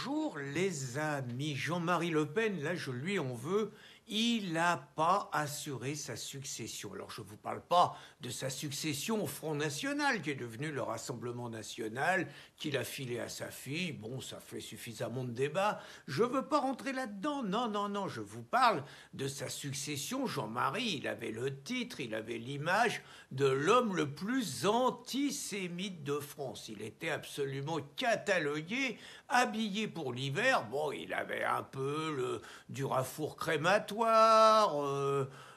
Bonjour les amis, Jean-Marie Le Pen, là je lui en veux, il n'a pas assuré sa succession. Alors je ne vous parle pas de sa succession au Front National, qui est devenu le Rassemblement National, qu'il a filé à sa fille. Bon, ça fait suffisamment de débats. Je ne veux pas rentrer là-dedans. Non, non, non, je vous parle de sa succession. Jean-Marie, il avait le titre, il avait l'image de l'homme le plus antisémite de France. Il était absolument catalogué, habillé pour l'hiver. Bon, il avait un peu du rafour crématoire,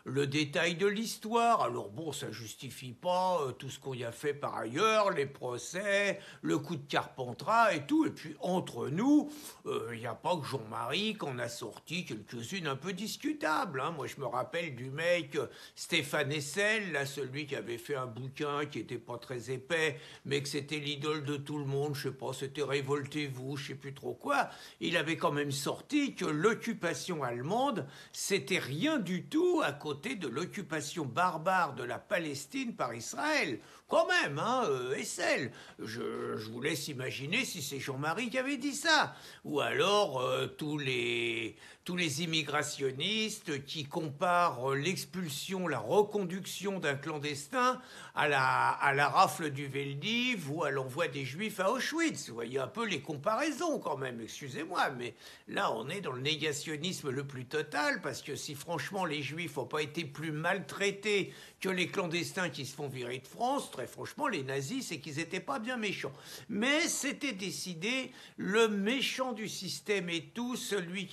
le détail de l'histoire. Alors bon, ça justifie pas tout ce qu'on y a fait par ailleurs, les procès, le coup de Carpentras et tout. Et puis entre nous, il n'y a pas que Jean-Marie qu'on a sorti quelques-unes un peu discutables. Hein. Moi, je me rappelle du mec Stéphane Hessel, là, celui qui avait fait un bouquin qui était pas très épais, mais que c'était l'idole de tout le monde. Je sais pas, c'était Révoltez-vous, je sais plus trop quoi. Il avait quand même sorti que l'occupation allemande, c'était rien du tout à côté de l'occupation barbare de la Palestine par Israël. Quand même, hein, Hessel. Je vous laisse imaginer si c'est Jean-Marie qui avait dit ça. Ou alors tous les immigrationnistes qui comparent l'expulsion, la reconduction d'un clandestin à la rafle du Veldiv ou à l'envoi des Juifs à Auschwitz. Vous voyez un peu les comparaisons quand même, excusez-moi, mais là on est dans le négationnisme le plus total, parce que si franchement les Juifs n'ont pas été plus maltraités que les clandestins qui se font virer de France, très franchement les nazis c'est qu'ils n'étaient pas bien méchants. Mais c'était décidé, le méchant du système et tout, celui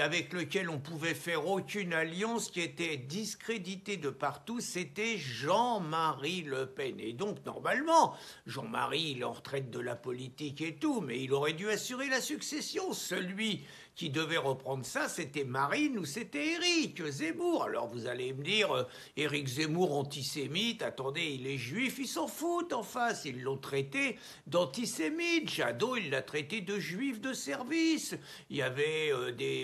avec lequel on pouvait faire aucune alliance, qui était discrédité de partout, c'était Jean-Marie Le Pen. Et donc, normalement, Jean-Marie, il est en retraite de la politique et tout, mais il aurait dû assurer la succession. Celui qui devait reprendre ça, c'était Marine ou c'était Éric Zemmour. Alors vous allez me dire, Éric Zemmour antisémite, attendez, il est juif, ils s'en foutent en face, ils l'ont traité d'antisémite. Jadot, il l'a traité de juif de service. Il y avait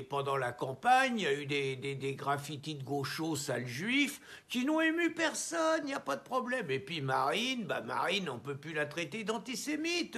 pendant la campagne, il y a eu des graffitis de gauchos sales juifs qui n'ont ému personne, il n'y a pas de problème. Et puis Marine, Marine, on ne peut plus la traiter d'antisémite.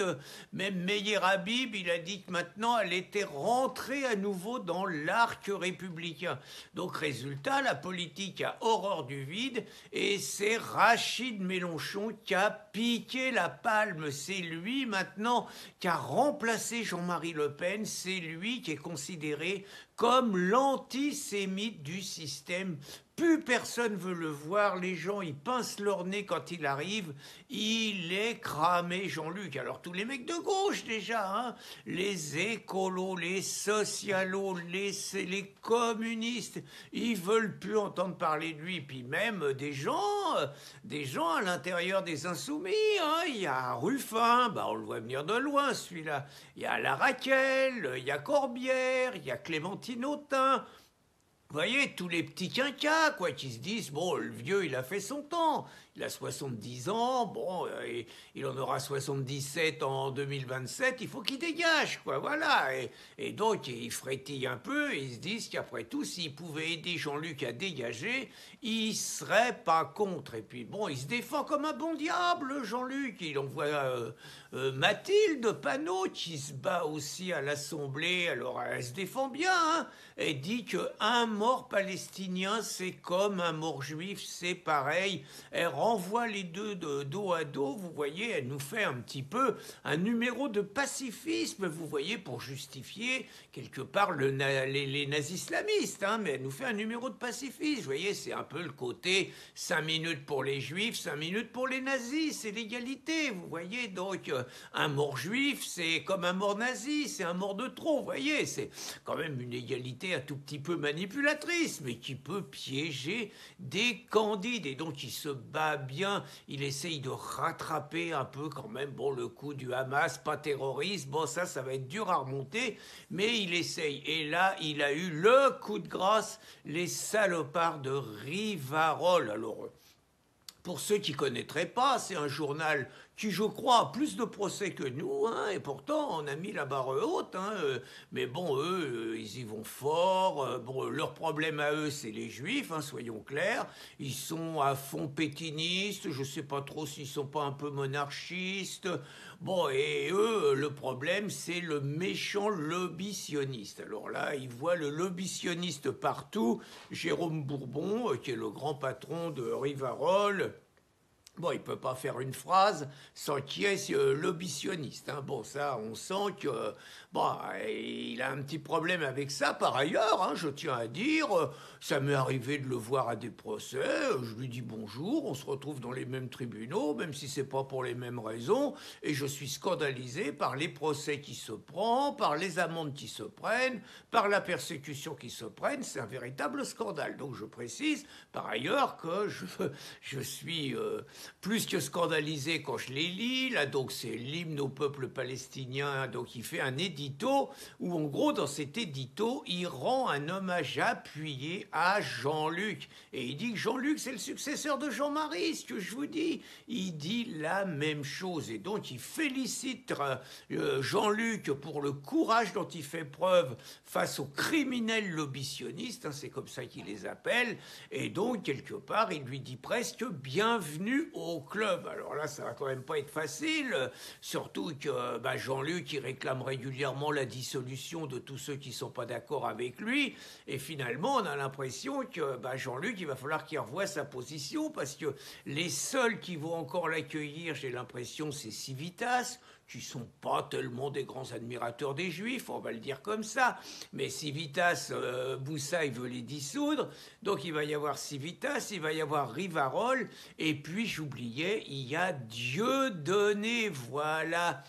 Même Meyer Habib, il a dit que maintenant elle était rentrée à nouveau dans l'arc républicain. Donc résultat, la politique a horreur du vide et c'est Rachid Mélenchon qui a piqué la palme. C'est lui maintenant qui a remplacé Jean-Marie Le Pen, c'est lui qui est considéré comme l'antisémite du système. Plus personne veut le voir, les gens ils pincent leur nez quand il arrive, il est cramé Jean-Luc. Alors tous les mecs de gauche déjà, hein, les écolos, les socialos, les communistes, ils veulent plus entendre parler de lui. Puis même des gens à l'intérieur des Insoumis, hein, il y a Ruffin, on le voit venir de loin celui-là, il y a la Raquel, il y a Corbière, il y a Clémentine Autain. Vous voyez, tous les petits quinquas, quoi, qui se disent, bon, le vieux, il a fait son temps. Il a 70 ans, bon, il en aura 77 en 2027, il faut qu'il dégage, quoi, voilà. Et donc, ils frétillent un peu et ils se disent qu'après tout, s'ils pouvaient aider Jean-Luc à dégager, il serait pas contre. Et puis, bon, il se défend comme un bon diable, Jean-Luc. Il envoie Mathilde Panot, qui se bat aussi à l'Assemblée, alors elle se défend bien, hein. Elle dit qu'un mort palestinien, c'est comme un mort juif, c'est pareil. Elle renvoie les deux de dos à dos, vous voyez, elle nous fait un petit peu un numéro de pacifisme, vous voyez, pour justifier quelque part les nazis islamistes, hein, mais elle nous fait un numéro de pacifisme, vous voyez, c'est un peu le côté 5 minutes pour les juifs, 5 minutes pour les nazis, c'est l'égalité, vous voyez, donc un mort juif, c'est comme un mort nazi, c'est un mort de trop, vous voyez, c'est quand même une égalité un tout petit peu manipulatrice, mais qui peut piéger des candides, et donc il se bat bien, il essaye de rattraper un peu quand même, bon, le coup du Hamas, pas terroriste, bon, ça va être dur à remonter, mais il essaye, et là, il a eu le coup de grâce, les salopards de Rivarol. Alors, pour ceux qui ne connaîtraient pas, c'est un journal qui, je crois, a plus de procès que nous, hein, et pourtant on a mis la barre haute, hein, mais bon, eux, ils y vont fort. Bon, leur problème à eux, c'est les juifs, hein, soyons clairs. Ils sont à fond pétinistes, je sais pas trop s'ils sont pas un peu monarchistes. Bon, et eux, le problème, c'est le méchant lobbysionniste. Alors là, ils voient le lobbysionniste partout. Jérôme Bourbon, qui est le grand patron de Rivarol. Bon, il ne peut pas faire une phrase sans qu'il y ait ce lobbysionniste, hein. Bon, ça, on sent que bon, il a un petit problème avec ça. Par ailleurs, hein, je tiens à dire, ça m'est arrivé de le voir à des procès. Je lui dis bonjour, on se retrouve dans les mêmes tribunaux, même si c'est pas pour les mêmes raisons. Et je suis scandalisé par les procès qui se prennent, par les amendes qui se prennent, par la persécution qui se prenne. C'est un véritable scandale. Donc je précise, par ailleurs, que je suis plus que scandalisé quand je les lis. Là, donc, c'est l'hymne au peuple palestinien. Donc, il fait un édito où, en gros, dans cet édito, il rend un hommage appuyé à Jean-Luc. Et il dit que Jean-Luc, c'est le successeur de Jean-Marie, ce que je vous dis. Il dit la même chose. Et donc, il félicite Jean-Luc pour le courage dont il fait preuve face aux criminels lobbysionnistes. Hein, c'est comme ça qu'il les appelle. Et donc, quelque part, il lui dit presque bienvenue au club. Alors là, ça va quand même pas être facile, surtout que Jean-Luc, il réclame régulièrement la dissolution de tous ceux qui sont pas d'accord avec lui, et finalement, on a l'impression que Jean-Luc, il va falloir qu'il revoie sa position, parce que les seuls qui vont encore l'accueillir, j'ai l'impression, c'est Civitas, qui sont pas tellement des grands admirateurs des Juifs, on va le dire comme ça. Mais Civitas, Boussaï veut les dissoudre, donc il va y avoir Civitas, il va y avoir Rivarol, et puis j'oubliais, il y a Dieudonné, voilà.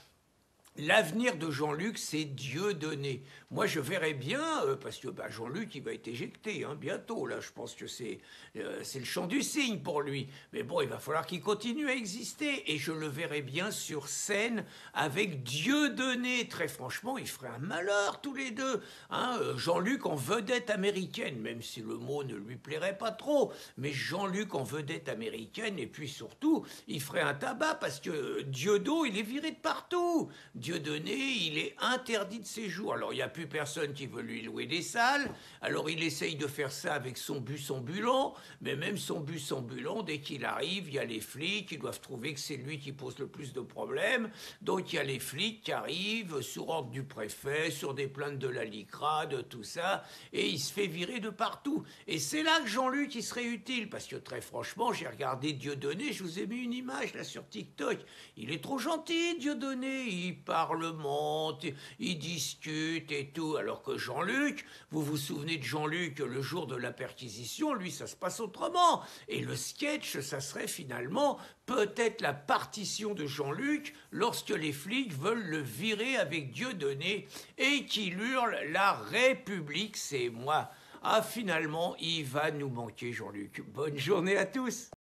L'avenir de Jean-Luc, c'est Dieudonné. Moi, je verrais bien, parce que Jean-Luc, il va être éjecté bientôt. Là, je pense que c'est le chant du cygne pour lui. Mais bon, il va falloir qu'il continue à exister. Et je le verrais bien sur scène avec Dieudonné. Très franchement, il ferait un malheur tous les deux. Hein, Jean-Luc en vedette américaine, même si le mot ne lui plairait pas trop. Mais Jean-Luc en vedette américaine, et puis surtout, il ferait un tabac, parce que Dieudonné, il est viré de partout. Dieudonné, il est interdit de séjour. Alors, il n'y a plus personne qui veut lui louer des salles. Alors, il essaye de faire ça avec son bus ambulant. Mais même son bus ambulant, dès qu'il arrive, il y a les flics qui doivent trouver que c'est lui qui pose le plus de problèmes. Donc, il y a les flics qui arrivent sur ordre du préfet, sur des plaintes de la LICRA, de tout ça. Et il se fait virer de partout. Et c'est là que Jean-Luc, il serait utile. Parce que, très franchement, j'ai regardé Dieudonné. Je vous ai mis une image, là, sur TikTok. Il est trop gentil, Dieudonné. Il parlemente, il discute et tout, alors que Jean-Luc, vous vous souvenez de Jean-Luc le jour de la perquisition, lui ça se passe autrement, et le sketch ça serait finalement peut-être la partition de Jean-Luc lorsque les flics veulent le virer avec Dieudonné et qu'il hurle « La République c'est moi ». Ah finalement il va nous manquer Jean-Luc. Bonne journée à tous.